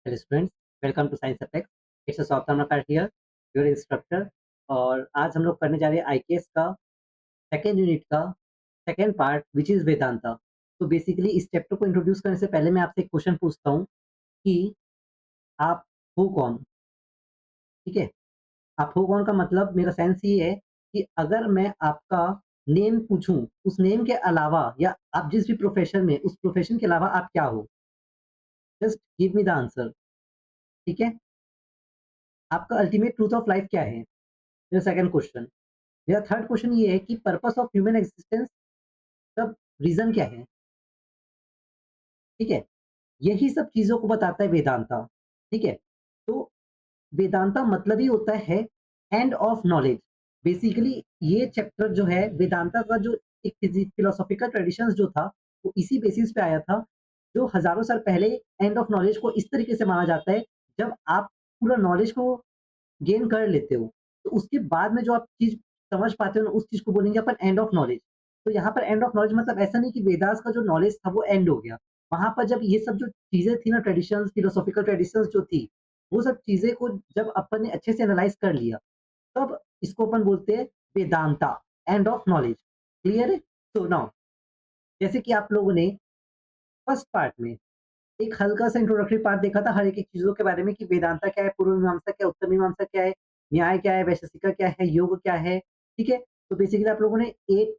Hello students, welcome to Science Apex. It's a Saurabh Tamankar here, your instructor. और आज हम लोग करने जा रहे हैं आईकेएस का सेकेंड यूनिट का second part which is Vedanta. तो बेसिकली इस चैप्टर को इंट्रोड्यूस करने से पहले मैं आपसे एक क्वेश्चन पूछता हूँ कि आप हो कौन? ठीक है? आप हो कौन का मतलब मेरा सेंस ये है कि अगर मैं आपका नेम पूछूँ, उस नेम के अलावा या आप जिस भी प्रोफ़ेशन में उस प्रोफ़ेशन के अलावा आप क्या हो? Just give me the answer. ठीक है? आपका अल्टीमेट ट्रूथ ऑफ लाइफ क्या है? मेरा सेकंड क्वेश्चन। मेरा थर्ड क्वेश्चन ये है कि पर्पस ऑफ ह्यूमन एग्जिस्टेंस का रीजन क्या है? ठीक है? यही सब चीजों को बताता है वेदांता। ठीक है? तो वेदांता मतलब ही होता है एंड ऑफ नॉलेज। बेसिकली ये चैप्टर जो है वेदांता का जो एक फिलोसॉफिकल ट्रेडिशंस जो था वो इसी बेसिस पे आया था, जो हजारों साल पहले एंड ऑफ नॉलेज को इस तरीके से माना जाता है जब आप पूरा नॉलेज को गेन कर लेते हो, तो उसके बाद में जो आप चीज़ समझ पाते हो ना, उस चीज़ को बोलेंगे अपन एंड ऑफ नॉलेज। तो यहाँ पर एंड ऑफ नॉलेज मतलब ऐसा नहीं कि वेदास का जो नॉलेज था वो एंड हो गया। वहाँ पर जब ये सब जो चीज़ें थी ना, ट्रेडिशंस, फिलोसॉफिकल ट्रेडिशंस जो थी, वो सब चीज़ें को जब अपन ने अच्छे से एनालाइज़ कर लिया, तब इसको अपन बोलते हैं Vedanta, and of knowledge. Clear है? तो नाउ जैसे कि आप लोगों ने फर्स्ट पार्ट में एक हल्का-सा इंट्रोडक्टरी पार्ट देखा था हर एक-एक चीज़ों के बारे में कि वेदांता क्या है, पूर्व मीमांसा क्या है, उत्तर मीमांसा क्या है, न्याय क्या है, वैशेषिका क्या है, योग क्या है, ठीक है? तो बेसिकली आप लोगों ने 8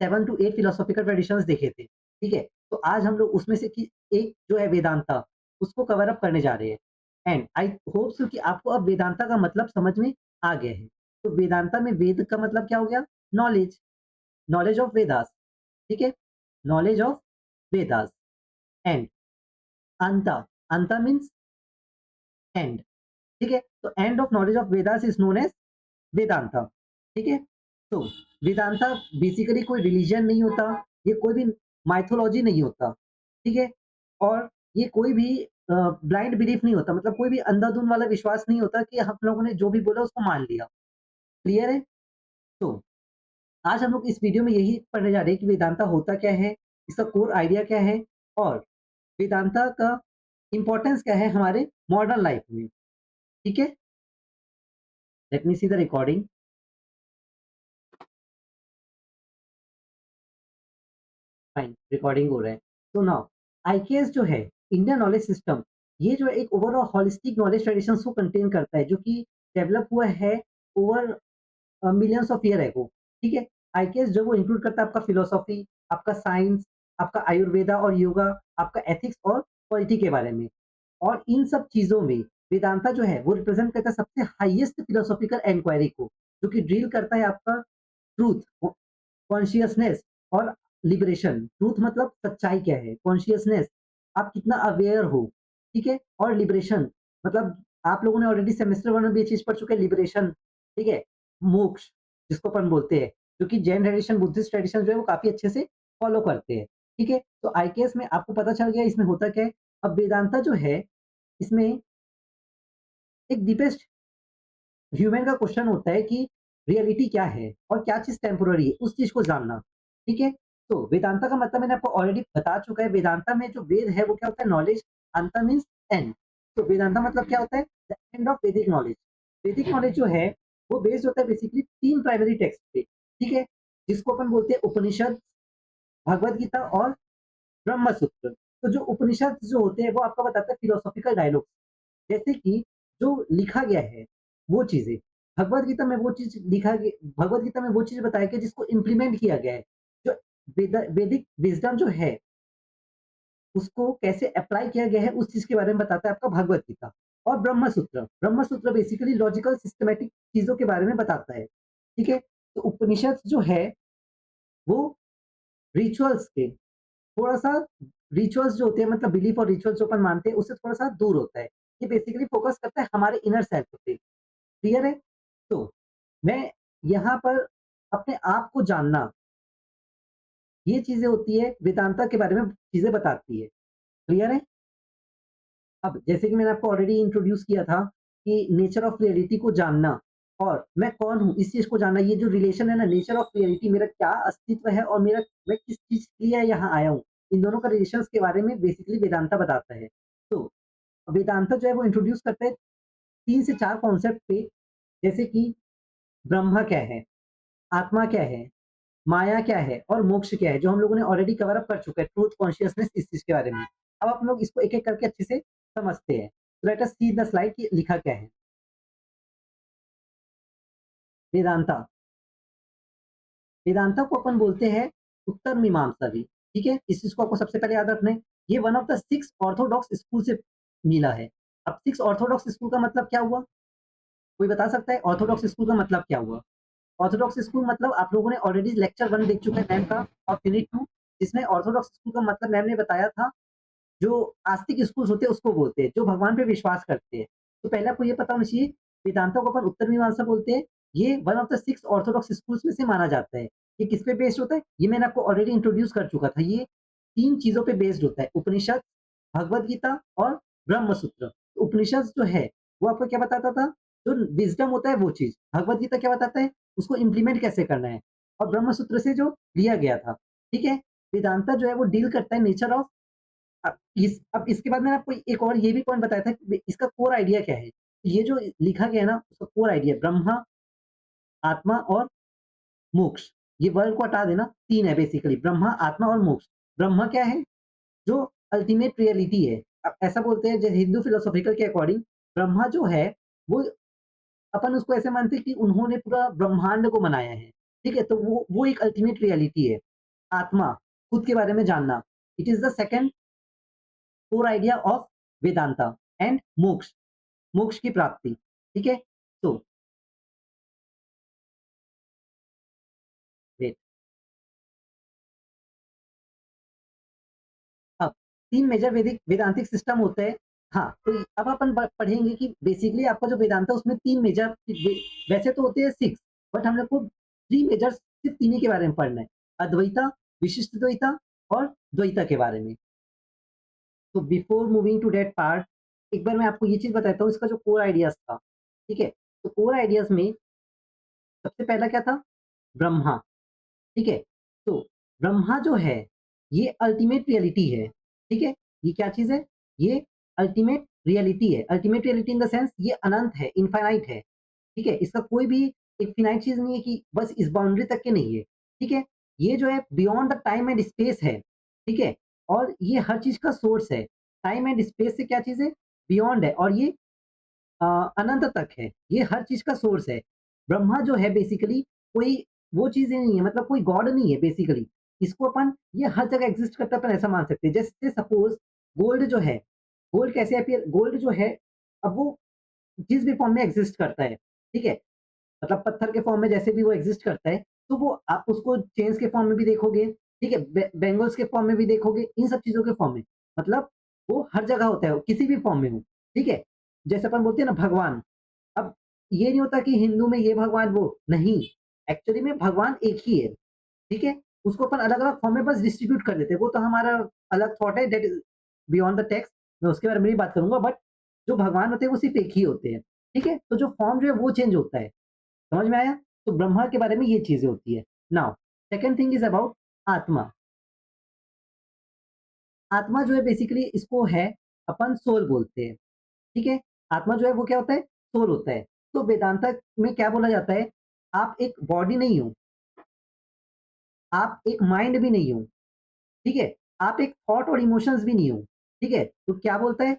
7 टू 8 फिलॉसॉफिकल ट्रेडिशंस देखे थे, ठीक है? तो आज हम लोग उसमें से कि एक जो है वेदांता, उसको कवर अप करने जा रहे हैं। एंड आई होप सो कि आपको अब वेदांता का मतलब समझ में आ गया है। तो वेदांता में वेद का मतलब क्या हो गया? नॉलेज, नॉलेज ऑफ वेदास, ठीक है? Knowledge of Vedas. एंड अंता, अंता मीन्स एंड, ठीक है? तो end of knowledge of Vedas is known as Vedanta, ठीक है? तो वेदांता बेसिकली कोई रिलीजन नहीं होता, ये कोई भी माइथोलॉजी नहीं होता, ठीक है? और ये कोई भी ब्लाइंड बिलीफ नहीं होता, मतलब कोई भी अंधाधुंध वाला विश्वास नहीं होता कि हम लोगों ने जो भी बोला उसको मान लिया। क्लियर है? तो आज हम लोग इस वीडियो में यही पढ़ने जा रहे हैं कि वेदांता होता क्या है, इसका कोर आइडिया क्या है और वेदांता का इम्पोर्टेंस क्या है हमारे मॉडर्न लाइफ में, ठीक है? Let me see the recording. Fine, recording हो रहा है। तो नाउ आईकेएस जो है इंडियन नॉलेज सिस्टम, ये जो है एक ओवरऑल होलिस्टिक नॉलेज ट्रेडिशंस को कंटेन करता है जो कि डेवलप हुआ है over millions of year ago, ठीक है? आईकेएस जो वो इंक्लूड करता है आपका फिलोसॉफी, आपका साइंस, आपका आयुर्वेदा और योगा, आपका एथिक्स और पॉलिटी के बारे में। और इन सब चीज़ों में वेदांता जो है वो रिप्रेजेंट करता है सबसे हाईएस्ट फिलोसॉफिकल इंक्वायरी को, जो कि डील करता है आपका ट्रूथ, कॉन्शियसनेस और लिबरेशन। ट्रूथ मतलब सच्चाई क्या है, कॉन्शियसनेस आप कितना अवेयर हो, ठीक है? और लिबरेशन मतलब आप लोगों ने ऑलरेडी सेमेस्टर 1 में भी ये चीज़ पढ़ चुके हैं, लिबरेशन, ठीक है? मोक्ष जिसको अपन बोलते हैं, क्योंकि जैन ट्रेडिशन, बुद्धिस्ट ट्रेडिशन जो है वो काफ़ी अच्छे से फॉलो करते हैं, ठीक है? तो आईकेएस में आपको पता चल गया इसमें होता क्या है। अब वेदांता जो है, इसमें एक डीपेस्ट ह्यूमन का क्वेश्चन होता है कि रियलिटी क्या है और क्या चीज़ टेम्पोररी है, उस चीज़ को जानना, ठीक है? तो वेदांता का मतलब मैंने आपको ऑलरेडी बता चुका है, वेदांता में जो वेद है वो क्या होता है? Knowledge, Anta means and. तो वेदांता मतलब क्या होता है? द एंड ऑफ वैदिक नॉलेज। वैदिक नॉलेज जो है वो बेस्ड होता है बेसिकली 3 प्राइमरी टेक्स्ट पे, ठीक है? जिसको अपन बोलते हैं उपनिषद, भगवद गीता और ब्रह्म सूत्र। तो जो उपनिषद जो होते हैं वो आपको बताता है फिलोसॉफिकल डायलॉग, जैसे कि जो लिखा गया है वो चीज़ें, भगवद गीता में वो चीज़ लिखा गया, भगवद गीता में वो चीज़ बताया गया जिसको इम्प्लीमेंट किया गया है। जो वैदिक विज़डम जो है, उसको कैसे अप्लाई किया गया है उस चीज़ के बारे में बताता है आपका भगवद गीता। और ब्रह्म सूत्र बेसिकली लॉजिकल सिस्टमैटिक चीज़ों के बारे में बताता है, ठीक है? तो उपनिषद जो है वो रिचुअल्स के थोड़ा-सा, रिचुअल्स जो होते हैं मतलब बिलीफ और रिचुअल्स जो अपन मानते हैं उससे थोड़ा-सा दूर होता है। ये बेसिकली फोकस करता है हमारे इनर सेल्फ पे। क्लियर है? तो मैं यहाँ पर अपने आप को जानना, ये चीज़ें होती है वेदांता के बारे में चीज़ें बताती है। क्लियर है? अब जैसे कि मैंने आपको ऑलरेडी इंट्रोड्यूस किया था कि नेचर ऑफ रियलिटी को जानना और मैं कौन हूँ इस चीज़ को जानना, ये जो रिलेशन है ना, नेचर ऑफ रियलिटी, मेरा क्या अस्तित्व है और मेरा मैं किस चीज़ के लिए यहाँ आया हूँ, इन दोनों का रिलेशंस के बारे में बेसिकली वेदांता बताता है। तो वेदांता जो है वो इंट्रोड्यूस करता है 3 से 4 कॉन्सेप्ट पे, जैसे कि ब्रह्मा क्या है, आत्मा क्या है, माया क्या है और मोक्ष क्या है, जो हम लोगों ने ऑलरेडी कवर अप कर चुका है, ट्रूथ, कॉन्शियसनेस, इस चीज़ के बारे में। अब आप लोग इसको एक-एक करके अच्छे से समझते हैं। Late us see the slide कि लिखा क्या है। वेदांता, वेदांता को अपन बोलते हैं उत्तर मीमांसा भी, ठीक है? इस चीज़ को आपको सबसे पहले याद रखना है। ये one of the 6 Orthodox school से मिला है। अब 6 ऑर्थोडॉक्स स्कूल का मतलब क्या हुआ? कोई बता सकता है ऑर्थोडॉक्स स्कूल का मतलब क्या हुआ? ऑर्थोडॉक्स स्कूल मतलब आप लोगों ने ऑलरेडी लेक्चर 1 देख चुके हैं मैम का ऑफ यूनिट 2, जिसमें ऑर्थोडॉक्स स्कूल का मतलब मैम ने बताया था, जो आस्तिक स्कूल्स होते हैं उसको बोलते हैं, जो भगवान पे विश्वास करते हैं। तो पहले आपको ये पता होना चाहिए, वेदांता को अपन उत्तर मीमांसा बोलते हैं। ये one of the 6 Orthodox schools में से माना जाता है। ये किस पे बेस्ड होता है? ये मैंने आपको ऑलरेडी इंट्रोड्यूस कर चुका था। ये 3 चीज़ों पे बेस्ड होता है, उपनिषद, भगवद गीता और ब्रह्म सूत्र। उपनिषद जो है, वो आपको क्या बताता था? जो विज़डम होता है वो चीज़। भगवद गीता क्या बताता है? उसको इम्प्लीमेंट कैसे करना है। और ब्रह्म सूत्र से जो लिया गया था, ठीक है? वेदांता जो है वो डील करता है नेचर ऑफ अब इसके बाद मैंने आपको एक और ये भी पॉइंट बताया था कि इसका कोर आइडिया क्या है। ये जो लिखा गया है ना, उसका कोर आइडिया ब्रह्मा, आत्मा और मोक्ष। ये वर्ड को हटा देना, 3 है बेसिकली, ब्रह्मा, आत्मा और मोक्ष। ब्रह्मा क्या है? जो अल्टीमेट रियलिटी है। अब ऐसा बोलते हैं जैसे हिंदू फिलोसॉफिकल के अकॉर्डिंग, ब्रह्मा जो है वो अपन उसको ऐसे मानते हैं कि उन्होंने पूरा ब्रह्मांड को बनाया है। ठीक है? तो वो एक अल्टीमेट रियलिटी है। आत्मा, खुद के बारे में जानना। It is the second core idea of Vedanta and मोक्ष, मोक्ष की प्राप्ति। ठीक है? तो ग्रेट। अब 3 मेजर वेदांतिक सिस्टम होते हैं। हाँ, तो अब अपन पढ़ेंगे कि बेसिकली आपका जो वेदांता है उसमें 3 मेजर वैसे तो होते हैं 6, बट हम लोग को 3 मेजर्स सिर्फ 3 ही के बारे में पढ़ना है। अद्वैता, विशिष्ट द्वैता और द्वैता के बारे में। तो before moving to that part, एक बार मैं आपको ये चीज़ बताता हूँ, इसका जो कोर आइडियाज़ था। ठीक है? तो कोर आइडियाज़ में सबसे पहला क्या था? ब्रह्मा। ठीक है? तो ब्रह्मा जो है, ये अल्टीमेट रियलिटी है, ठीक है? ये क्या चीज़ है? ये अल्टीमेट रियलिटी है। Ultimate reality in the sense ये अनंत है, इनफाइनाइट है, ठीक है? इसका कोई भी एक फिनाइट चीज़ नहीं है कि बस इस बाउंड्री तक के नहीं है, ठीक है? ये जो है beyond the time and space है, ठीक है? और ये हर चीज़ का सोर्स है। टाइम एंड स्पेस से क्या चीज़ है? बियॉन्ड है और ये अ, अनंत तक है, ये हर चीज़ का सोर्स है। ब्रह्मा जो है बेसिकली कोई वो चीज़ें नहीं है, मतलब कोई गॉड नहीं है बेसिकली। इसको अपन ये हर जगह एग्ज़िस्ट करता है, अपन ऐसा मान सकते हैं। जैसे सपोज़ गोल्ड जो है, गोल्ड कैसे अपीयर गोल्ड जो है, अब वो जिस भी फॉर्म में एग्ज़िस्ट करता है, ठीक है? मतलब पत्थर के फॉर्म में जैसे भी वो एग्ज़िस्ट करता है, तो वो आप उसको चेन्स के फॉर्म में भी देखोगे, ठीक है? बैंगल्स के फॉर्म में भी देखोगे, इन सब चीज़ों के फॉर्म में। मतलब वो हर जगह होता है, वो किसी भी फॉर्म में हो, ठीक है? जैसे अपन बोलते हैं ना भगवान, अब ये नहीं होता कि हिंदू में ये भगवान वो, नहीं, एक्चुअली में भगवान एक ही है, ठीक है? उसको अपन अलग-अलग फॉर्म में बस डिस्ट्रीब्यूट कर देते हैं, वो तो हमारा अलग थॉट है, that is beyond the text, मैं उसके बारे में नहीं बात करूँगा, बट जो भगवान होते हैं वो सिर्फ़ एक ही होते हैं, ठीक है? तो जो फॉर्म जो है वो चेंज होता है, समझ में आया? तो ब्रह्मा के बारे में ये चीज़ें होती है। Now second thing is about आत्मा। आत्मा जो है बेसिकली इसको है अपन सोल बोलते हैं, ठीक है? आत्मा जो है वो क्या होता है? सोल होता है। तो वेदांता में क्या बोला जाता है? आप एक बॉडी नहीं हो, आप एक माइंड भी नहीं हो, ठीक है? आप एक थॉट और इमोशंस भी नहीं हो, ठीक है? तो क्या बोलता है?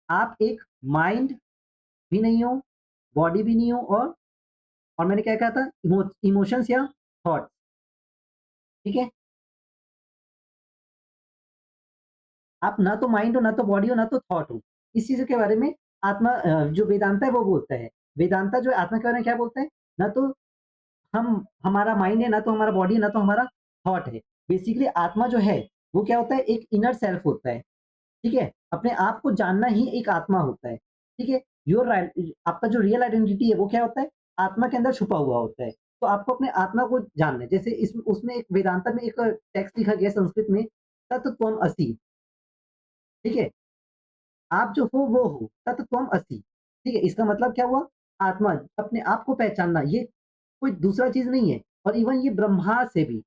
आप एक माइंड भी नहीं हो, बॉडी भी नहीं हो और मैंने क्या कहा था? इमोशंस या थॉट्स, ठीक है? आप ना तो माइंड हो, ना तो बॉडी हो, ना तो थॉट हो। इस चीज़ के बारे में आत्मा जो वेदांता है वो बोलता है। वेदांता जो है आत्मा के बारे में क्या बोलता है? ना तो हम हमारा माइंड है, ना तो हमारा बॉडी है, ना तो हमारा थॉट है। बेसिकली आत्मा जो है, वो क्या होता है? एक इनर सेल्फ होता है, ठीक है? अपने आप को जानना ही एक आत्मा होता है, ठीक है? योर राइट आपका जो रियल आइडेंटिटी है वो क्या होता है? आत्मा के अंदर छुपा हुआ होता है। तो आपको अपने आत्मा को जानना है। जैसे इस उसमें एक वेदांता में एक टेक्स्ट लिखा गया है संस्कृत में, तत्त्वम् असि, ठीक है? आप जो हो वो हो, तत्त्वम् असि, ठीक है? इसका मतलब क्या हुआ? आत्मा, अपने आप को पहचानना, ये कोई दूसरा चीज़ नहीं है और इवन ये ब्रह्मा से भी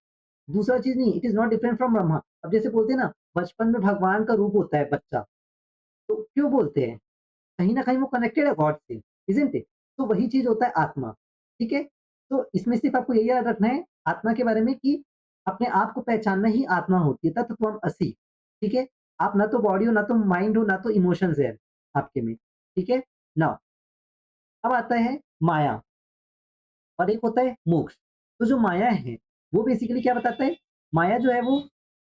दूसरा चीज़ नहीं है, it is not different from Brahma. अब जैसे बोलते हैं ना, बचपन में भगवान का रूप होता है बच्चा, तो क्यों बोलते हैं? कहीं न कहीं वो कनेक्टेड है गॉड से, इज़न्ट इट? तो वही चीज़ होता है आत्मा, ठीक है? तो इसमें सिर्फ़ आपको यही याद रखना है आत्मा के बारे में कि अपने आप को पहचानना ही आत्मा होती है, तत्त्वम असि, ठीक है? आप ना तो बॉडी हो, ना तो माइंड हो, ना तो इमोशंस है आपके में, ठीक है? नाउ अब आता है माया और एक होता है मोक्ष। तो जो माया है, वो बेसिकली क्या बताता है? माया जो है वो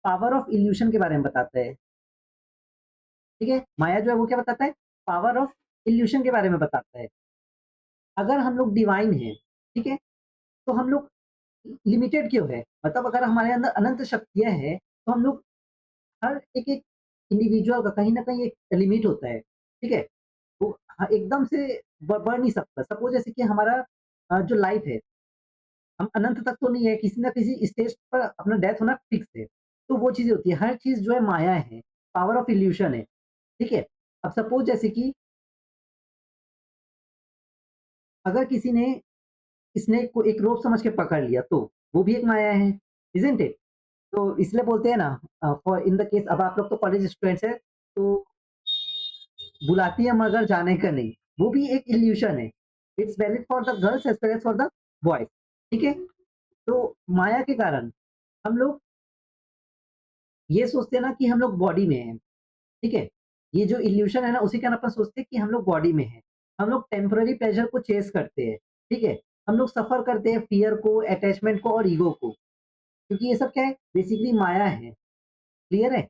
पावर ऑफ इल्यूशन के बारे में बताता है, ठीक है? माया जो है वो क्या बताता है? पावर ऑफ इल्यूशन के बारे में बताता है। अगर हम लोग डिवाइन हैं, ठीक है? तो हम लोग लिमिटेड क्यों है? मतलब अगर हमारे अंदर अनंत शक्तियाँ हैं, तो हम लोग हर एक-एक इंडिविजुअल का कहीं न कहीं एक लिमिट होता है, ठीक है? वो एकदम से बढ़ नहीं सकता। सपोज़ जैसे कि हमारा जो लाइफ़ है, हम अनंत तक तो नहीं है, किसी न किसी स्टेज पर अपना डेथ होना फिक्स है। तो वो चीज़ें होती है, हर चीज़ जो है माया है, पावर ऑफ इल्यूशन है, ठीक है? अब सपोज़ जैसे कि अगर किसी ने स्नेक को एक रोप समझ के पकड़ लिया तो, वो भी एक माया है, इज़न्ट इट? तो इसलिए बोलते हैं ना फॉर इन द केस अब आप लोग तो कॉलेज स्टूडेंट्स हैं, तो बुलाती है मगर जाने का नहीं, वो भी एक इल्यूशन है। It's valid for the girls as well as for the boys, ठीक है? तो माया के कारण हम लोग ये सोचते हैं ना कि हम लोग बॉडी में हैं, ठीक है? ये जो इल्यूशन है ना उसी के कारण अपन सोचते हैं कि हम लोग बॉडी में हैं। हम लोग टेम्परेरी प्लेज़र को चेज़ करते हैं, ठीक है? हम लोग सफ़र करते हैं फ़ियर को, अटैचमेंट को और ईगो को, क्योंकि ये सब क्या है? बेसिकली माया है, क्लियर है?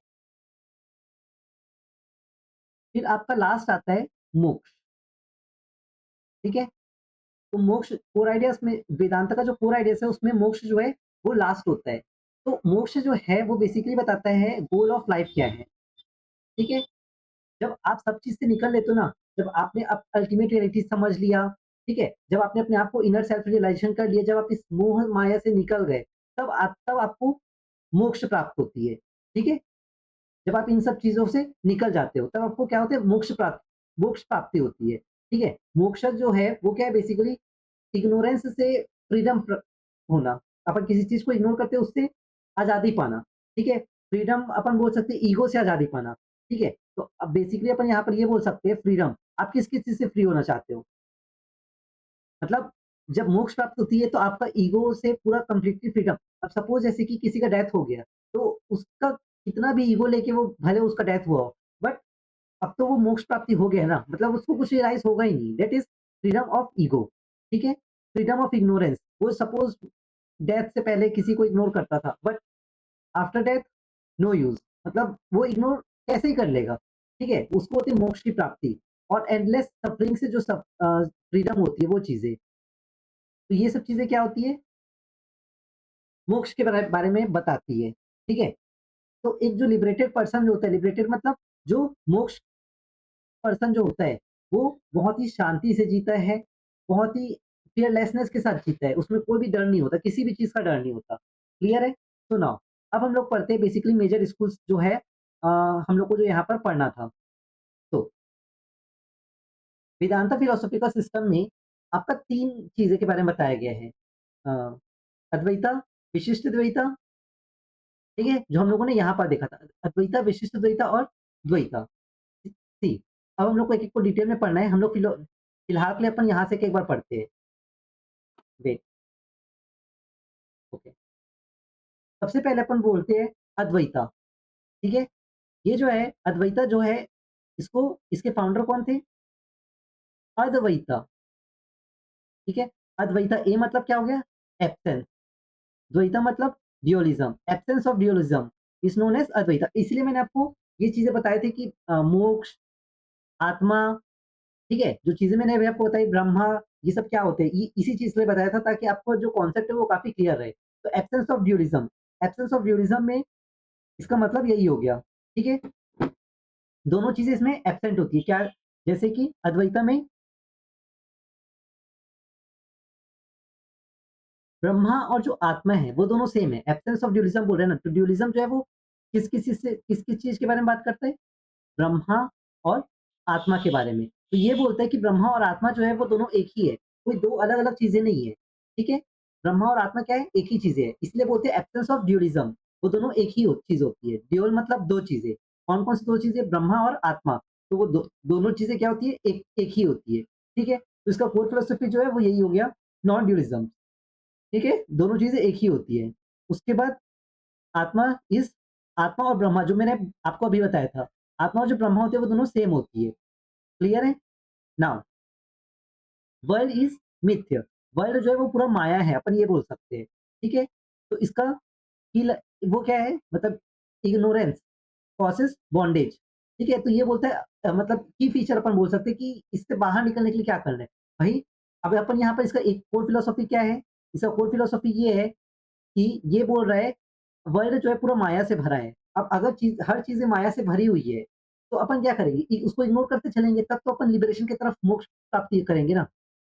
फिर आपका लास्ट आता है मोक्ष, ठीक है? तो मोक्ष कोर आइडियाज़ में वेदांत का जो कोर आइडियाज़ है उसमें मोक्ष जो है वो लास्ट होता है। तो मोक्ष जो है वो बेसिकली बताता है गोल ऑफ लाइफ़ क्या है, ठीक है? जब आप सब चीज़ से निकल लेते हो ना, जब आपने अब अल्टीमेट रियलिटी समझ लिया, ठीक है? जब आपने अपने आप को इनर सेल्फ रियलाइज़ेशन कर लिया, जब आप इस मोह माया से निकल गए, तब आपको मोक्ष प्राप्त होती है, ठीक है? जब आप इन सब चीज़ों से निकल जाते हो, तब आपको क्या होता है मोक्ष प्राप्ति होती है, ठीक है? मोक्ष जो है वो क्या है बेसिकली इग्नोरेंस से फ्रीडम होना। अपन किसी चीज़ को इग्नोर करते हैं उससे आज़ादी पाना, ठीक है? फ्रीडम अपन बोल सकते हैं ईगो से आज़ादी पाना, ठीक है? तो अब बेसिकली अपन यहाँ पर ये बोल सकते हैं फ्रीडम। आप किस-किस चीज़ से फ्री होना चाहते हो? मतलब जब मोक्ष प्राप्त होती है तो आपका ईगो से पूरा कंप्लीटली फ्रीडम। अब सपोज़ जैसे कि किसी का डेथ हो गया, तो उसका कितना भी ईगो लेके वो भले उसका डेथ हुआ हो, बट अब तो वो मोक्ष प्राप्ति हो गया ना, मतलब उसको कुछ रियलाइज़ होगा ही नहीं। That is freedom of ego, ठीक है? Freedom of ignorance. वो सपोज़ डेथ से पहले किसी को इग्नोर करता था, but after death no use, मतलब वो इग्नोर कैसे ही कर लेगा, ठीक है? उसको होती है मोक्ष की प्राप्ति और एंडलेस सफरिंग से जो फ्रीडम होती है वो चीज़ें। तो ये सब चीज़ें क्या होती है? मोक्ष के बारे में बताती है, ठीक है? तो एक जो लिबरेटेड पर्सन जो होता है, लिबरेटेड मतलब जो मोक्ष पर्सन जो होता है, वो बहुत ही शांति से जीता है, बहुत ही फ़ियरलेसनेस के साथ जीता है, उसमें कोई भी डर नहीं होता, किसी भी चीज़ का डर नहीं होता। क्लियर है? तो नाउ अब हम लोग पढ़ते हैं बेसिकली मेजर स्कूल्स जो है हम लोग को जो यहाँ पर पढ़ना था। तो वेदांता फिलॉसफी का सिस्टम में आपका 3 चीज़ें के बारे में बताया गया है। अ, अद्वैता, विशिष्ट द्वैता, ठीक है? जो हम लोगों ने यहाँ पर देखा था। अद्वैता, विशिष्ट द्वैता और द्वैता। सी अब हम लोग को एक-एक को डिटेल में पढ़ना है। हम लोग फिलहाल के लिए अपन यहाँ से एक बार पढ़ते हैं। Wait okay. सबसे पहले अपन बोलते हैं अद्वैता, ठीक है? ये जो है अद्वैता जो है इसको इसके फाउंडर कौन थे? अद्वैता, ठीक है? अद्वैता ए मतलब क्या हो गया? एब्सेंस, द्वैता मतलब dualism, absence of dualism is known as Advaita. इसलिए मैंने आपको ये चीज़ें बताए थे कि मोक्ष, आत्मा, ठीक है? जो चीज़ें मैंने अभी आपको बताई ब्रह्मा, ये सब क्या होते हैं? इसी चीज़ के लिए बताया था ताकि आपको जो कॉन्सेप्ट है वो काफ़ी क्लियर रहे। तो एब्सेंस ऑफ ड्यूअलिज़्म में इसका मतलब यही हो गया, ठीक है? दोनों चीज़ें इसमें एब्सेंट होती है, क्या जैसे कि अद्वैता में ब्रह्मा और जो आत्मा है, वो दोनों सेम है। एब्सेंस ऑफ ड्यूअलिज़्म बोल रहे हैं ना, तो ड्यूअलिज़्म जो है वो किस-किस चीज़ के बारे में बात करता है? ब्रह्मा और आत्मा के बारे में। तो ये बोलता है कि ब्रह्मा और आत्मा जो है वो दोनों एक ही है, कोई 2 अलग-अलग चीज़ें नहीं है, ठीक है? ब्रह्मा और आत्मा क्या है? एक ही चीज़ें है, इसलिए बोलते हैं एब्सेंस ऑफ ड्यूअलिज़्म, वो दोनों एक ही चीज़ होती है। ड्यूअल मतलब 2 चीज़ें, कौन-कौन सी 2 चीज़ें? ब्रह्मा और आत्मा। तो वो दोनों चीज़ें क्या होती है? एक एक ही होती है, ठीक है? तो इसका कोर फिलॉसफी जो है वो यही हो गया, नॉन ड्यूलिज़्म, ठीक है? दोनों चीज़ें एक ही होती है। उसके बाद आत्मा इज़ आत्मा और ब्रह्मा जो मैंने आपको अभी बताया था, आत्मा और जो ब्रह्मा होते हैं वो दोनों सेम होती है, क्लियर है? नाउ वर्ल्ड इज़ मिथ्या, वर्ल्ड जो है वो पूरा माया है, अपन ये बोल सकते हैं, ठीक है? तो इसका की ल वो क्या है? मतलब इग्नोरेंस कॉजेज़ बॉन्डेज, ठीक है? तो ये बोलता है मतलब की फीचर अपन बोल सकते हैं कि इससे बाहर निकलने के लिए क्या करना है? भई, अब अपन यहाँ पर इसका एक कोर फिलॉसफी क्या है? इसका कोर फिलॉसफी ये है कि ये बोल रहा है वर्ल्ड जो है पूरा माया से भरा है। अब अगर हर चीज़ें माया से भरी हुई है, तो अपन क्या करेंगे? उसको इग्नोर करते चलेंगे तब तो अपन लिबरेशन की तरफ मोक्ष प्राप्ति करेंगे ना,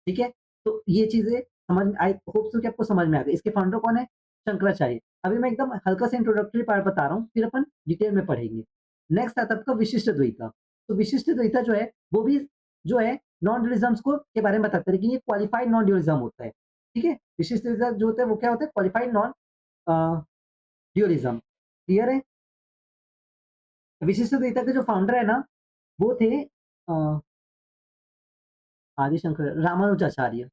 ठीक है? तो ये चीज़ें समझ में आई होप सो कि आपको समझ में आ गई। इसके फाउंडर कौन है? शंकराचार्य। अभी मैं एकदम हल्का सा इंट्रोडक्टरी पार्ट बता रहा हूँ, फिर अपन डिटेल में पढ़ेंगे। नेक्स्ट आता है आपका विशिष्ट द्वैता। तो विशिष्ट द्वैता जो है, वो भी जो है नॉन डुअलिज़्म्स को के बारे में बताता है, लेकिन ये क्वालिफाइड नॉन डुअलिज़्म होता है, ठीक है? विशिष्ट द्वैता जो होता है वो क्या होता है? क्वालिफाइड नॉन अ, ड्यूअलिज़्म, क्लियर है? विशिष्ट द्वैता के जो फाउंडर है ना, वो थे आदिशंकर रामानुजाचार्य,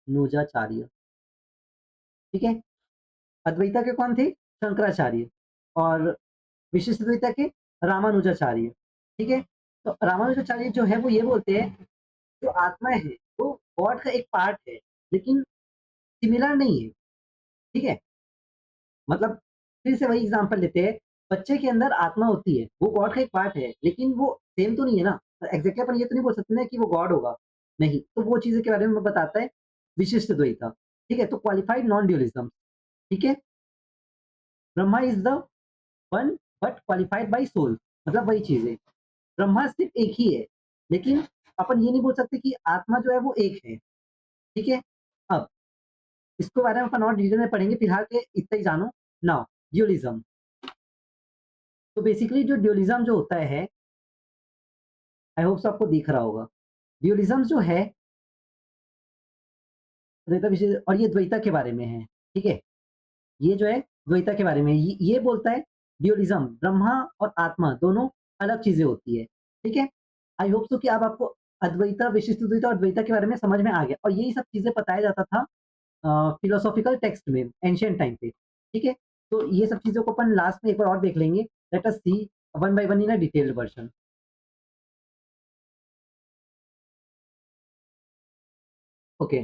रामानुजाचार्य, ठीक है? अद्वैता के कौन थे? शंकराचार्य और विशिष्ट द्वैता के रामानुजाचार्य, ठीक है? तो रामानुजाचार्य जो है वो ये बोलते हैं, जो आत्मा है, वो गॉड का एक पार्ट है, लेकिन सिमिलर नहीं है, ठीक है? मतलब फिर से वही एग्ज़ाम्पल लेते हैं, बच्चे के अंदर आत्मा होती है, वो गॉड का एक पार्ट है, लेकिन वो सेम तो नहीं है ना। एग्ज़ैक्टली अपन ये तो नहीं बोल सकते ना कि वो गॉड होगा, नहीं। तो वो चीज़ें के बारे में बताता है विशिष्ट द्वैता, ठीक है? तो क्वालिफाइड नॉन ड्यूअलिज़्म, ठीक है? Brahma is the one but qualified by soul, मतलब वही चीज़ है। ब्रह्मा सिर्फ़ एक ही है, लेकिन अपन ये नहीं बोल सकते कि आत्मा जो है वो एक है, ठीक है? अब इसके बारे में अपन और डिटेल में पढ़ेंगे, फिलहाल के इतना ही जानो। नाउ ड्यूअलिज़्म, तो बेसिकली जो ड्यूअलिज़्म जो होता है, आई होप सो आपको दिख रहा होगा। ड्यूअलिज़्म जो है, द्वैता विषय और ये द्वैता के बारे में है, ठीक है? ये जो है द्वैता के बारे में ये बोलता है ड्यूअलिज़्म ब्रह्मा और आत्मा दोनों अलग चीज़ें होती है, ठीक है? आई होप सो कि अब आपको अद्वैता, विशिष्ट द्वैता और द्वैता के बारे में समझ में आ गया और यही सब चीज़ें बताया जाता था फिलोसॉफिकल टेक्स्ट में एंशिएंट टाइम पे, ठीक है? तो ये सब चीज़ों को अपन लास्ट में एक बार और देख लेंगे। Let us see one by one in a detailed version. Okay.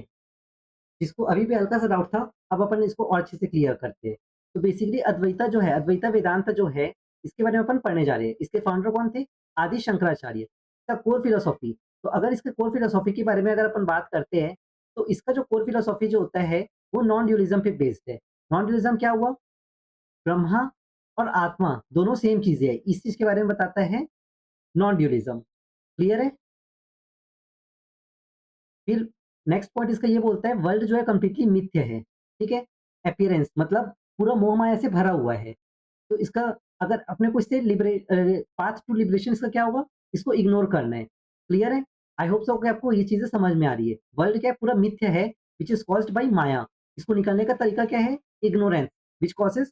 जिसको अभी भी हल्का-सा डाउट था, अब अपन इसको और अच्छे से क्लियर करते हैं। तो बेसिकली अद्वैता जो है, अद्वैता वेदांत जो है, इसके बारे में अपन पढ़ने जा रहे हैं। इसके फाउंडर कौन थे? आदि शंकराचार्य। इसका कोर फिलॉसफी, तो अगर इसके कोर फिलॉसफी के बारे में अगर अपन बात करते हैं, तो इसका जो कोर फिलॉसफी जो होता है, वो नॉन ड्यूअलिज़्म पे बेस्ड है। नॉन ड्यूअलिज़्म क्या हुआ? ब्रह्मा और आत्मा दोनों सेम चीज़ें हैं। इस चीज़ के बारे में बताता है नॉन ड्यूअलिज़्म, क्लियर है? फिर नेक्स्ट पॉइंट इसका ये बोलता है वर्ल्ड जो है कंप्लीटली मिथ्या है, ठीक है? अपीयरेंस मतलब पूरा मोह-माया से भरा हुआ है। तो इसका अगर अपने को इससे पाथ टू लिबरेशन इसका क्या होगा? इसको इग्नोर करना है। क्लियर है? आई होप सो कि आपको ये चीज़ें समझ में आ रही है। वर्ल्ड क्या है? पूरा मिथ्या है व्हिच इज़ कॉज्ड बाय माया। इसको निकालने का तरीका क्या है? Ignorance which causes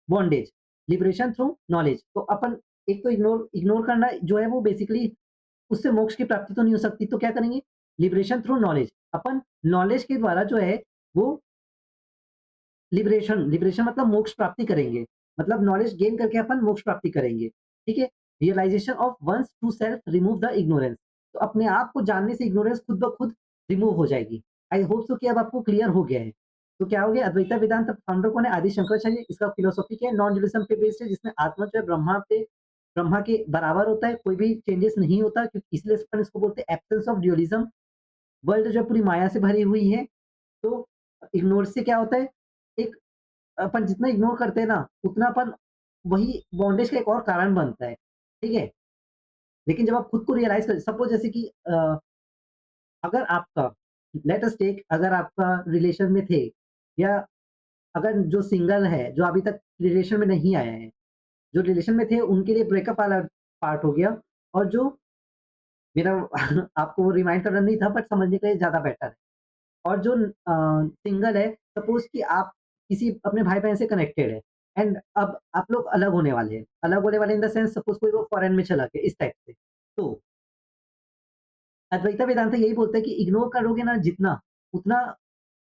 bondage, liberation through knowledge. तो अपन एक तो इग्नोर इग्नोर करना जो है वो बेसिकली उससे मोक्ष की प्राप्ति तो नहीं हो सकती, तो क्या करेंगे? Liberation through knowledge. अपन नॉलेज के द्वारा जो है वो लिबरेशन लिबरेशन मतलब मोक्ष प्राप्ति करेंगे। मतलब नॉलेज गेन करके अपन मोक्ष प्राप्ति करेंगे। ठीक है? Realisation of one's true self remove the ignorance. तो अपने आप को जानने से इग्नोरेंस खुद ब खुद रिमूव हो जाएगी। आई होप सो कि अब आपको क्लियर हो गया है। तो क्या हो गया? अद्वैता वेदांत फाउंडर कौन है? आदि शंकराचार्य। इसका फिलॉसफी क्या है? नॉन डुअलिज़्म पे बेस्ड है, जिसमें आत्मा जो है ब्रह्मा के बराबर होता है, कोई भी चेंजेस नहीं होता, क्योंकि इसलिए अपन इसको बोलते हैं एब्सेंस ऑफ डुअलिज़्म। वर्ल्ड जो है पूरी माया से भरी हुई है। तो इग्नोर से क्या होता है? एक अपन जितना इग्नोर करते हैं ना, उतना अपन वही बॉन्डेज का एक और कारण बनता है, ठीक है? लेकिन जब आप खुद को रियलाइज़ कर सपोज़ जैसे कि अगर आपका लेट अस टेक अगर आपका रिलेशन में थे या अगर जो सिंगल है, जो अभी तक रिलेशन में नहीं आया है, जो रिलेशन में थे उनके लिए ब्रेकअप वाला पार्ट हो गया और जो मेरा आपको वो रिमाइंड करना नहीं था बट समझने के लिए ज़्यादा बेटर है। और जो सिंगल है, सपोज़ कि आप किसी अपने भाई-बहन से कनेक्टेड है, एंड अब आप लोग अलग होने वाले हैं। अलग होने वाले इन द सेंस सपोज़ कोई वो फॉरेन में चला गया, इस टाइप से। तो अद्वैता वेदांत यही बोलता है कि इग्नोर करोगे ना जितना, उतना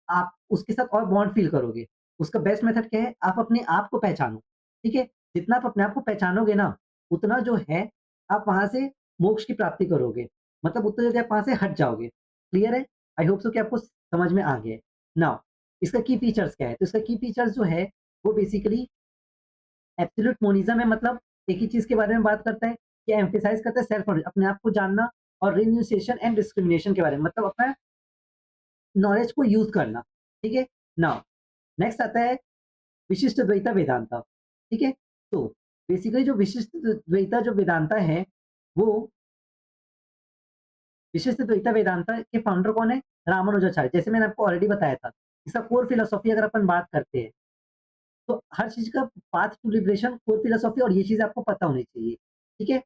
आप उसके साथ और बॉन्ड फ़ील करोगे। उसका बेस्ट मेथड क्या है? आप अपने आप को पहचानो, ठीक है? जितना आप अपने आप को पहचानोगे ना, उतना जो है आप वहाँ से मोक्ष की प्राप्ति करोगे। मतलब उतना जल्दी आप वहाँ से हट जाओगे। क्लियर है? आई होप सो कि आपको समझ में आ गया है। नाउ इसका की फीचर्स क्या है? तो इसका की फीचर्स जो है, वो बेसिकली एब्सोल्यूट मोनिज़्म है, मतलब एक ही चीज़ के बारे में बात करता है, कि एम्फसाइज़ करता है सेल्फ नॉलेज, अपने आप को जानना, और रिन्यूसिएशन एंड डिस्क्रिमिनेशन के बारे में, मतलब अपना नॉलेज को यूज़ करना, ठीक है? नाउ नेक्स्ट आता है विशिष्ट द्वैता वेदांता, ठीक है? तो बेसिकली जो विशिष्ट द्वैता जो वेदांता है, वो विशिष्ट द्वैता वेदांता के फाउंडर कौन है? रामानुजाचार्य। जैसे मैंने आपको ऑलरेडी बताया था, इसका कोर फिलॉसफी अगर अपन बात करते हैं, तो हर चीज़ का path to liberation, core philosophy, और ये चीज़ें आपको पता होनी चाहिए, ठीक है?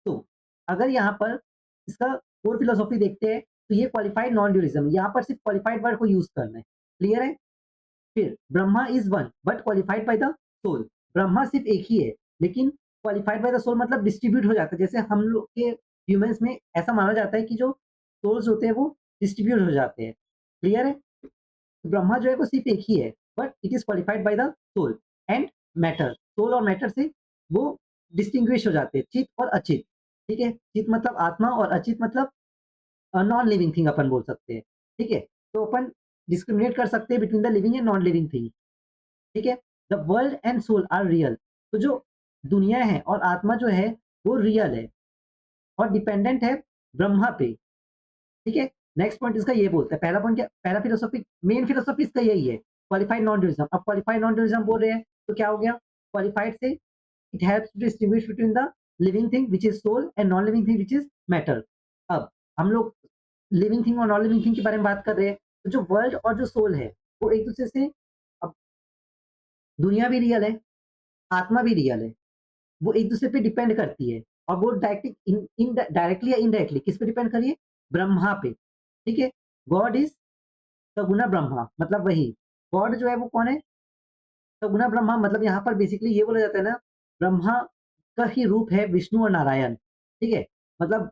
तो अगर यहाँ पर इसका कोर फिलॉसफी देखते हैं, तो ये क्वालिफाइड नॉन ड्यूलिज़्म, यहाँ पर सिर्फ क्वालिफाइड वर्ड को यूज़ करना है। क्लियर है? फिर Brahma is one but qualified by the soul. Brahma सिर्फ एक ही है, लेकिन क्वालिफाइड बाय द सोल मतलब डिस्ट्रीब्यूट हो जाता है। जैसे हम लोग के ह्यूमन्स में ऐसा माना जाता है कि जो सोल्स होते हैं वो डिस्ट्रीब्यूट हो जाते हैं। क्लियर है? ब्रह्मा जो है वो सिर्फ एक ही है, but it is qualified by the soul and matter. Soul और मैटर से वो डिस्टिंग्विश हो जाते हैं, चित और अचित। ठीक है? चित मतलब आत्मा, और अचित मतलब नॉन लिविंग थिंग अपन बोल सकते हैं। ठीक है? तो अपन डिस्क्रिमिनेट कर सकते हैं between the living and non living thing. ठीक है? The world and soul are real. तो जो दुनिया है और आत्मा जो है वो रियल है, और डिपेंडेंट है ब्रह्मा पे। ठीक है? नेक्स्ट पॉइंट इसका ये बोलता है, पहला पॉइंट क्या, पहला फिलोसॉफी, मेन फिलोसॉफी इसका यही है, क्वालिफाइड नॉन ड्यूलिज्म। अब क्वालिफाइड नॉन ड्यूलिज्म बोल रहे हैं, तो क्या हो गया? क्वालिफाइड से it helps to distinguish between the living thing which is soul and non living thing which is matter. अब हम लोग लिविंग थिंग और नॉन लिविंग थिंग के बारे में बात कर रहे हैं, तो जो वर्ल्ड और जो सोल है, वो एक दूसरे से, अब दुनिया भी रियल है, आत्मा भी रियल है, वो एक दूसरे पे डिपेंड करती है, और वो डायरेक्टली डायरेक्टली या इनडायरेक्टली किस पे डिपेंड करिए? ब्रह्मा पे। ठीक है? गॉड इज सगुना ब्रह्मा, मतलब वही गॉड जो है वो कौन है? सगुना ब्रह्मा, मतलब यहाँ पर बेसिकली ये बोला जाता है ना, ब्रह्मा का ही रूप है विष्णु और नारायण। ठीक है? मतलब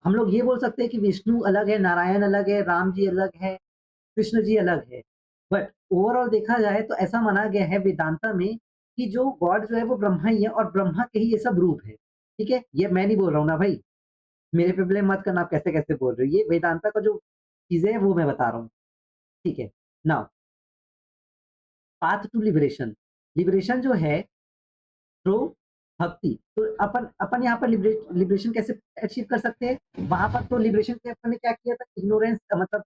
हम लोग ये बोल सकते हैं कि विष्णु अलग है, नारायण अलग है, राम जी अलग है, कृष्ण जी अलग है। बट ओवरऑल देखा जाए तो ऐसा माना गया है वेदांता में, कि जो गॉड जो है वो ब्रह्मा ही है, और ब्रह्मा के ही ये सब रूप है। ठीक है? ये मैं नहीं बोल रहा हूँ ना भाई, मेरे पे ब्लेम मत करना, आप कैसे-कैसे बोल रहे हो। ये वेदांता का जो चीज़ें हैं वो मैं बता रहा हूँ। ठीक है? Now path to liberation, liberation जो है थ्रू भक्ति। तो अपन अपन यहाँ पर लिबरेशन कैसे अचीव कर सकते हैं? वहाँ पर तो लिबरेशन के अपन ने क्या किया था? इग्नोरेंस मतलब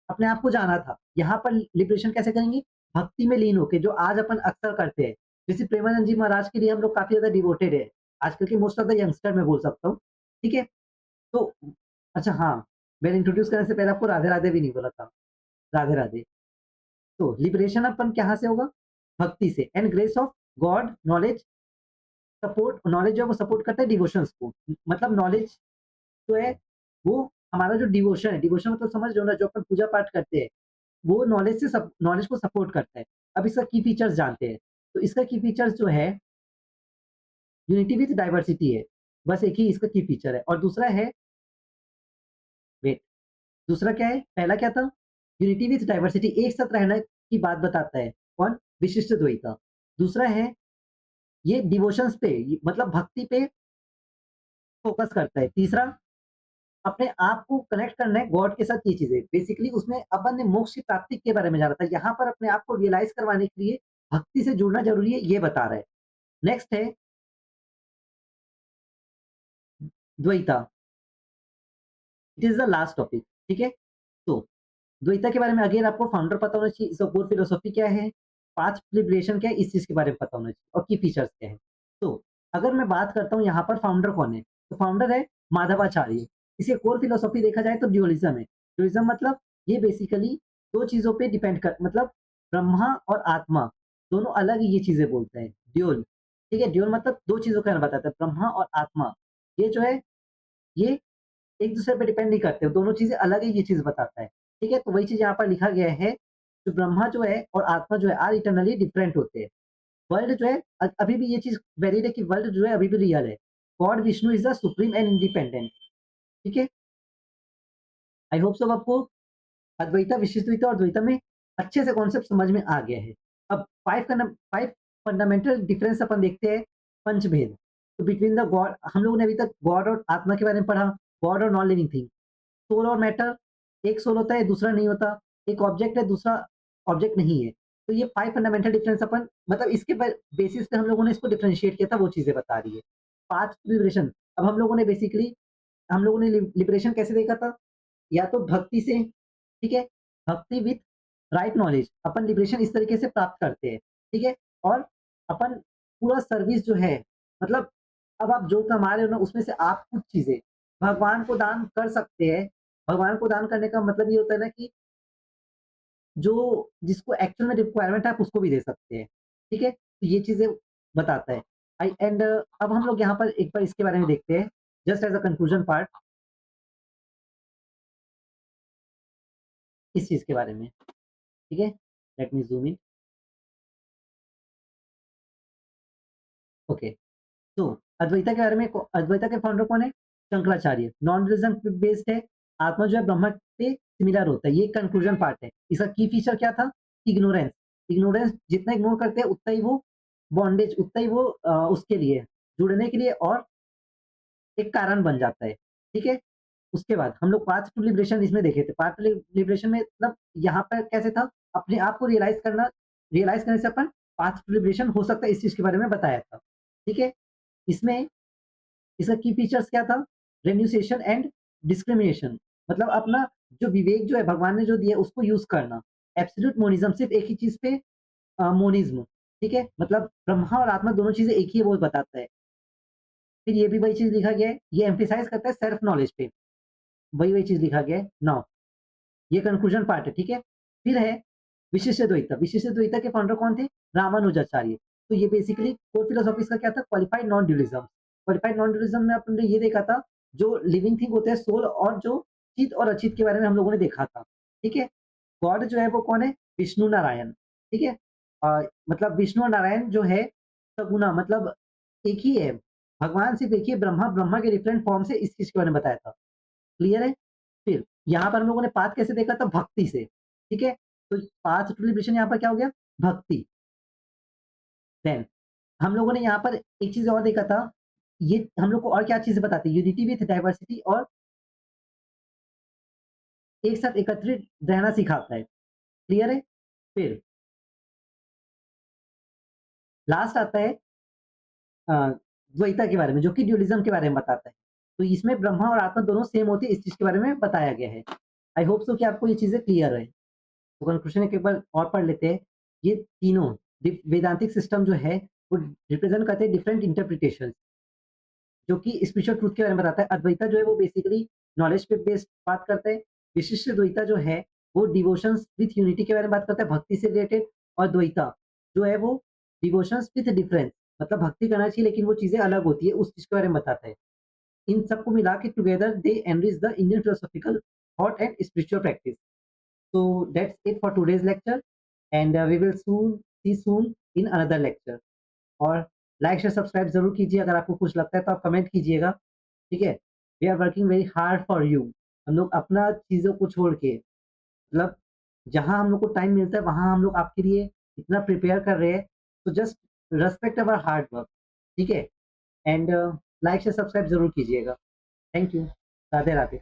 अपने आप को जाना था। यहाँ पर लिबरेशन कैसे करेंगे? भक्ति में लीन होके, जो आज अपन अक्सर करते हैं। जैसे प्रेमानंद जी महाराज के लिए हम लोग काफ़ी ज़्यादा डिवोटेड है। आजकल के मोस्ट ऑफ द यंगस्टर मैं बोल सकता हूँ। ठीक है? तो अच्छा हाँ, मैंने इंट्रोड्यूस करने से पहले आपको राधे-राधे भी नहीं बोला था। राधे-राधे। तो लिबरेशन अपन कहाँ से होगा? भक्ति से, and grace of God knowledge support, knowledge जो है वो सपोर्ट करता है डिवोशंस को। मतलब नॉलेज जो है वो हमारा जो डिवोशन है, डिवोशन मतलब समझ रहे हो ना, जो अपन पूजा पाठ करते हैं, वो नॉलेज से सब नॉलेज को सपोर्ट करता है। अब इसका की फीचर्स जानते हैं। तो इसका की फीचर्स जो है यूनिटी विथ डाइवर्सिटी है। बस एक ही इसका की फीचर है, और दूसरा है वेट, दूसरा क्या है? पहला क्या था? यूनिटी विथ डाइवर्सिटी, एक साथ रहने की बात बताता है। कौन? विशिष्ट द्वैता। दूसरा है ये डिवोशंस पे, मतलब भक्ति पे फोकस करता है। तीसरा अपने आप को कनेक्ट करना है गॉड के साथ, ये चीज़ें। बेसिकली उसमें अपन ने मोक्ष की प्राप्ति के बारे में जाना था। यहाँ पर अपने आप को रियलाइज़ करवाने के लिए भक्ति से जुड़ना ज़रूरी है, ये बता रहा है। नेक्स्ट है Dvaita, it is the last topic, ठीक है? तो द्वैता के बारे में अगेन आपको फाउंडर पता होना चाहिए, इसका कोर फिलॉसफी क्या है, पाथ लिबरेशन क्या है, इस चीज़ के बारे में पता होना चाहिए, और की फीचर्स क्या है। तो अगर मैं बात करता हूँ यहाँ पर फाउंडर कौन है? तो फाउंडर है माधवाचार्य। इसके कोर फिलॉसफी देखा जाए तो ड्यूअलिज़्म है। ड्यूअलिज़्म मतलब ये बेसिकली 2 चीज़ों पे डिपेंड कर, मतलब ब्रह्मा और आत्मा दोनों अलग ही ये चीज़ें बोलते हैं। ड्यूल, ठीक है? ड्यूल मतलब 2 चीज़ों का बताता है, ब्रह्मा और आत्मा। ये जो है ये एक दूसरे पे डिपेंड नहीं करते, दोनों चीज़ें अलग है, ये चीज़ बताता है। ठीक है? तो वही चीज़ यहाँ पर लिखा गया है, जो ब्रह्मा जो है और आत्मा जो है आर इटर्नली डिफरेंट होते हैं। वर्ल्ड जो है अभी भी ये चीज़ वैलिड है कि वर्ल्ड जो है अभी भी रियल है। God Vishnu is the supreme and independent, ठीक है? आई होप सो आपको अद्वैता, विशिष्टद्वैता और द्वैता में अच्छे से कॉन्सेप्ट समझ में आ गया है। अब 5 फंडामेंटल डिफरेंस अपन देखते हैं पंचभेद। तो बिटवीन द गॉड हम लोगों ने अभी तक गॉड और आत्मा के बारे में पढ़ा, गॉड और नॉन लिविंग थिंग। सोल और मैटर, एक सोल होता है, दूसरा नहीं होता। एक ऑब्जेक्ट है, दूसरा ऑब्जेक्ट नहीं है। तो ये 5 फंडामेंटल डिफरेंस अपन मतलब इसके बेसिस पे हम लोगों ने इसको डिफरेंशिएट किया था, वो चीज़ें बता रही है। पाथ टू लिबरेशन, अब हम लोगों ने बेसिकली हम लोगों ने लिबरेशन कैसे देखा था? या तो भक्ति से, ठीक है? भक्ति with right knowledge upon liberation इस तरीके से प्राप्त करते हैं, ठीक है? और अपन पूरा सर्विस जो है मतलब अब आप जो कमा रहे हो ना उसमें से आप कुछ चीज़ें भगवान को दान कर सकते हैं। भगवान को दान करने का मतलब ये होता है ना कि जो जिसको एक्चुअल में रिक्वायरमेंट है आप उसको भी दे सकते हैं, ठीक है? तो ये चीज़ें बताता है। आई एंड अब हम लोग यहाँ पर एक बार इसके बारे में देखते हैं just as a conclusion part इस चीज़ के बारे में, ठीक है? Let me zoom in. Okay, तो अद्वैता के बारे में अद्वैता के फाउंडर कौन है? शंकराचार्य। नॉन डुअलिज़्म पे बेस्ड है। आत्मा जो है ब्रह्मा से सिमिलर होता है। ये कंक्लूजन पार्ट है। इसका की फीचर क्या था? इग्नोरेंस। इग्नोरेंस जितना इग्नोर करते हैं उतना ही वो बॉन्डेज उतना ही वो उसके लिए जुड़ने के लिए और एक कारण बन जाता है, ठीक है? उसके बाद हम लोग पाथ टू लिबरेशन इसमें देखे थे। पाथ टू लिबरेशन में मतलब यहाँ पर कैसे था? अपने आप को रियलाइज़ करने से अपन पाथ टू लिबरेशन हो सकता है इस चीज़ के बारे में बताया था, ठीक है? इसमें इसका की फीचर्स क्या था? रेन्यूसिएशन एंड डिस्क्रिमिनेशन मतलब अपना जो विवेक जो है भगवान ने जो दिया है उसको यूज़ करना। एब्सोल्यूट मोनिज़्म सिर्फ़ एक ही चीज़ पे मोनिज़्म, ठीक है? मतलब ब्रह्मा और आत्मा दोनों चीज़ें एक ही है वो बताता है। फिर ये भी वही चीज़ लिखा गया है, ये एम्फसाइज़ करता है सेल्फ नॉलेज पे, वही-वही चीज़ लिखा गया है। नाउ ये कंक्लूजन पार्ट है, ठीक है? फिर है विशिष्ट द्वैता। विशिष्ट द्वैता के फाउंडर कौन थे? रामानुजाचार्य। तो ये बेसिकली कोर फिलॉसफी इसका क्या था? Qualified non dualism. Qualified non dualism में अपन ने ये देखा था, जो लिविंग थिंग होते हैं सोल और जो चित और अचित के बारे में हम लोगों ने देखा था, ठीक है? गॉड जो है वो कौन है? विष्णु नारायण, ठीक है? मतलब विष्णु और नारायण जो है सगुना मतलब एक ही है। भगवान सिर्फ़ एक ही है, ब्रह्मा, ब्रह्मा के डिफरेंट फॉर्म से इस चीज़ के बारे में बताया था। क्लियर है? फिर यहाँ पर हम लोगों ने पाथ कैसे देखा था? भक्ति से, ठीक है? तो पाथ टू लिबरेशन यहाँ पर क्या हो गया? भक्ति। देन हम लोगों ने यहाँ पर एक चीज़ और देखा था, ये हम लोग को और क्या चीज़ें बताती है? यूनिटी विथ डाइवर्सिटी और एक साथ एकत्रित रहना सिखाता है। क्लियर है? फिर लास्ट आता है अ, द्वैता के बारे में, जो कि ड्यूलिज़्म के बारे में बताता है। तो इसमें ब्रह्मा और आत्मा दोनों सेम होती है, इस चीज़ के बारे में बताया गया है। आई होप सो कि आपको ये चीज़ें क्लियर है। तो कंक्लूजन एक बार और पढ़ लेते हैं। ये तीनों वेदांतिक सिस्टम जो है वो रिप्रेजेंट करते हैं डिफरेंट इंटरप्रिटेशन जो कि स्पिरिचुअल ट्रूथ के बारे में बताता है। अद्वैता जो है वो बेसिकली नॉलेज पे बेस्ड बात करता है। विशिष्ट द्वैता जो है वो डिवोशंस विथ यूनिटी के बारे में बात करता है, भक्ति से रिलेटेड। और द्वैता जो है वो डिवोशंस विथ डिफरेंस मतलब भक्ति करना चाहिए लेकिन वो चीज़ें अलग होती है, उस चीज़ के बारे में बताता है। इन सबको मिला के together they enrich the Indian philosophical thought and spiritual practice. So that's it for today's lecture, and we will soon see soon in another lecture. और लाइक शेयर सब्सक्राइब जरूर कीजिए, अगर आपको कुछ लगता है तो आप कमेंट कीजिएगा, ठीक है? We are working very hard for you. हम लोग अपना चीज़ों को छोड़ के मतलब जहाँ हम लोग को टाइम मिलता है वहाँ हम लोग आपके लिए इतना प्रिपेयर कर रहे हैं, तो just respect our hard work, ठीक है? एंड लाइक शेयर सब्सक्राइब जरूर कीजिएगा। Thank you. राधे राधे।